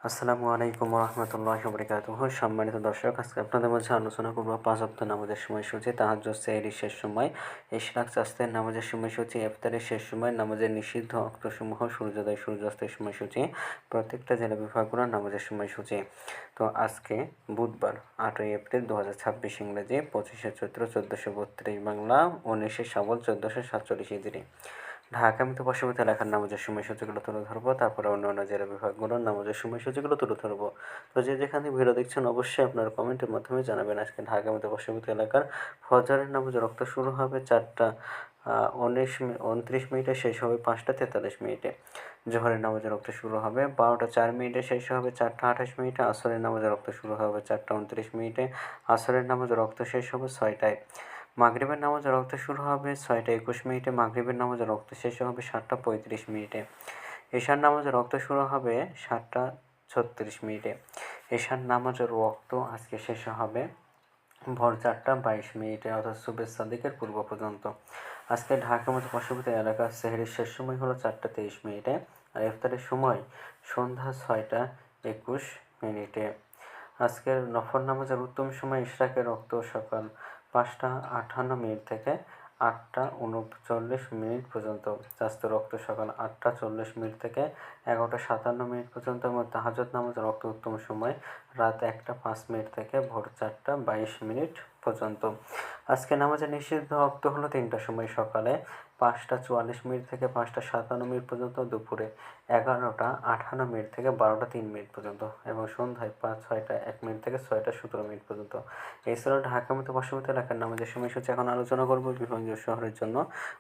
আসসালামু আলাইকুম রহমতুল্লাহি ওয়া সম্মানিত দর্শক, আজকে আপনাদের মাঝে আলোচনা করব ৫ ওয়াক্ত নামাজের সময়সূচি, তাহাজ্জুদ, সেহরির শেষ সময়, ইশরাক, চাস্তের নামাজের সময়সূচি, ইফতারের শেষ সময়, নামাজের নিষিদ্ধ ওয়াক্তসমূহ, সূর্যোদয় সূর্যাস্তের সময়সূচি, প্রত্যেকটা জেলা বিভাগগুলোর নামাজের সময়সূচি। তো আজকে বুধবার ৮ই এপ্রিল ২০২৬ ইংরেজি, ২৫শে চৈত্র ১৪৩২ বাংলা, ১৯শে শাওয়াল ১৪৪৭ হিজরি। ঢাকা মতো পার্শ্ববর্তী এলাকার নামাজের সময়সূচিগুলো তুলে ধরবো, তারপরে অন্যান্য জেলা বিভাগগুলোর নামাজের সময়সূচিগুলো তুলে ধরবো। তো যে যেখানে ভিডিও দেখছেন অবশ্যই আপনারা কমেন্টের মাধ্যমে জানাবেন। আজকে ঢাকা মতো পার্শ্ববর্তী এলাকার ফজরের নামাজের রক্ত শুরু হবে ৪টা 29 মিনিটে, শেষ হবে 5টা 43 মিনিটে। জোহরের নামাজের রক্ত শুরু হবে 12টা 4 মিনিটে, শেষ হবে 4টা 28 মিনিটে। আসরের নামাজের রক্ত শুরু হবে 4টা 29 মিনিটে, আসরের নামাজের রক্ত শেষ হবে 6টায়। মাগরিবের নামাজের রক্ত শুরু হবে 6টা 21 মিনিটে, মাগরিবের নামাজের রক্ত শেষ হবে 7টা 35 মিনিটে। এশার নামাজের রক্ত শুরু হবে 7টা 36 মিনিটে। এশার নামাজের রক্ত আজকে শেষ হবে ভোর 4টা 22 মিনিটে, অর্থাৎ সুবহে সাদিকের পূর্ব পর্যন্ত। আজকে ঢাকার মতো পার্শ্ববর্তী এলাকার সেহরির শেষ সময় হলো 4টা 23 মিনিটে, আর ইফতারের সময় সন্ধ্যা 6টা 21 মিনিটে। আজকের নফল নামাজের উত্তম সময় ইশরাকের রক্ত সকাল 5টা 58 মিনিট থেকে 8টা 39 মিনিট পর্যন্ত। চাস্তের রক্ত সকাল 8টা 40 মিনিট থেকে 11টা 57 মিনিট পর্যন্ত। এবং তাহাজ্জুদ নামাজের রক্ত উত্তম সময় রাত 1টা 5 মিনিট থেকে ভোর 4টা 22 মিনিট পর্যন্ত। আজকে নামাজের নিষিদ্ধ রক্ত হলো 3টার সময়, সকালে 5টা 44 মিনিট থেকে 5টা 57 মিনিট পর্যন্ত, দুপুরে 11টা 58 মিনিট থেকে 12টা 3 মিনিট পর্যন্ত, এবং সন্ধ্যায় 6টা 1 মিনিট থেকে 6টা 17 মিনিট পর্যন্ত। এছাড়াও ঢাকা মতো পার্শ্ববর্তী এলাকার নামাজের সময়সূচি এখন আলোচনা করব। বিভাগীয় শহরের জন্য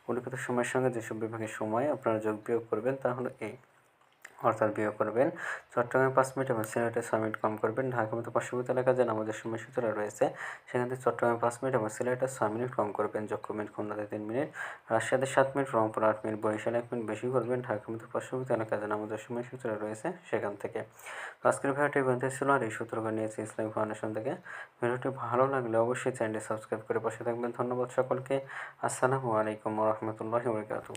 উল্লিখিত সময়ের সঙ্গে যেসব বিভাগের সময় আপনারা যোগ বিয়োগ করবেন তা হলো এই, অর্থাৎ বিয়োগ করবেন চট্টগ্রামে 5 মিনিট এবং সিলেটে 6 মিনিট কম করবেন। ঢাকা মতো পার্শ্ববর্তী এলাকায় যে নামাজের সময়সূচিটা রয়েছে সেখান থেকে চট্টগ্রামে 5 মিনিট এবং সিলেটে 6 মিনিট কম করবেন। যোগ করবেন খুলনাতে 3 মিনিট, রাজশাহীতে 7 মিনিট, রংপুর 8 মিনিট, বরিশালে 1 মিনিট বেশি করবেন। ঢাকা মতো পার্শ্ববর্তী এলাকায় যে নামাজের সময়সূচিটা রয়েছে সেখান থেকে। আজকের ভিডিওটি বলতে ছিল, আর এই সূত্র নিয়েছি ইসলামিক ফাউন্ডেশন থেকে। ভিডিওটি ভালো লাগলে অবশ্যই চ্যানেলটি সাবস্ক্রাইব করে পাশে থাকবেন। ধন্যবাদ সকলকে। আসসালামু আলাইকুম রহমতুল্লাহি ওয়া বারাকাতুহু।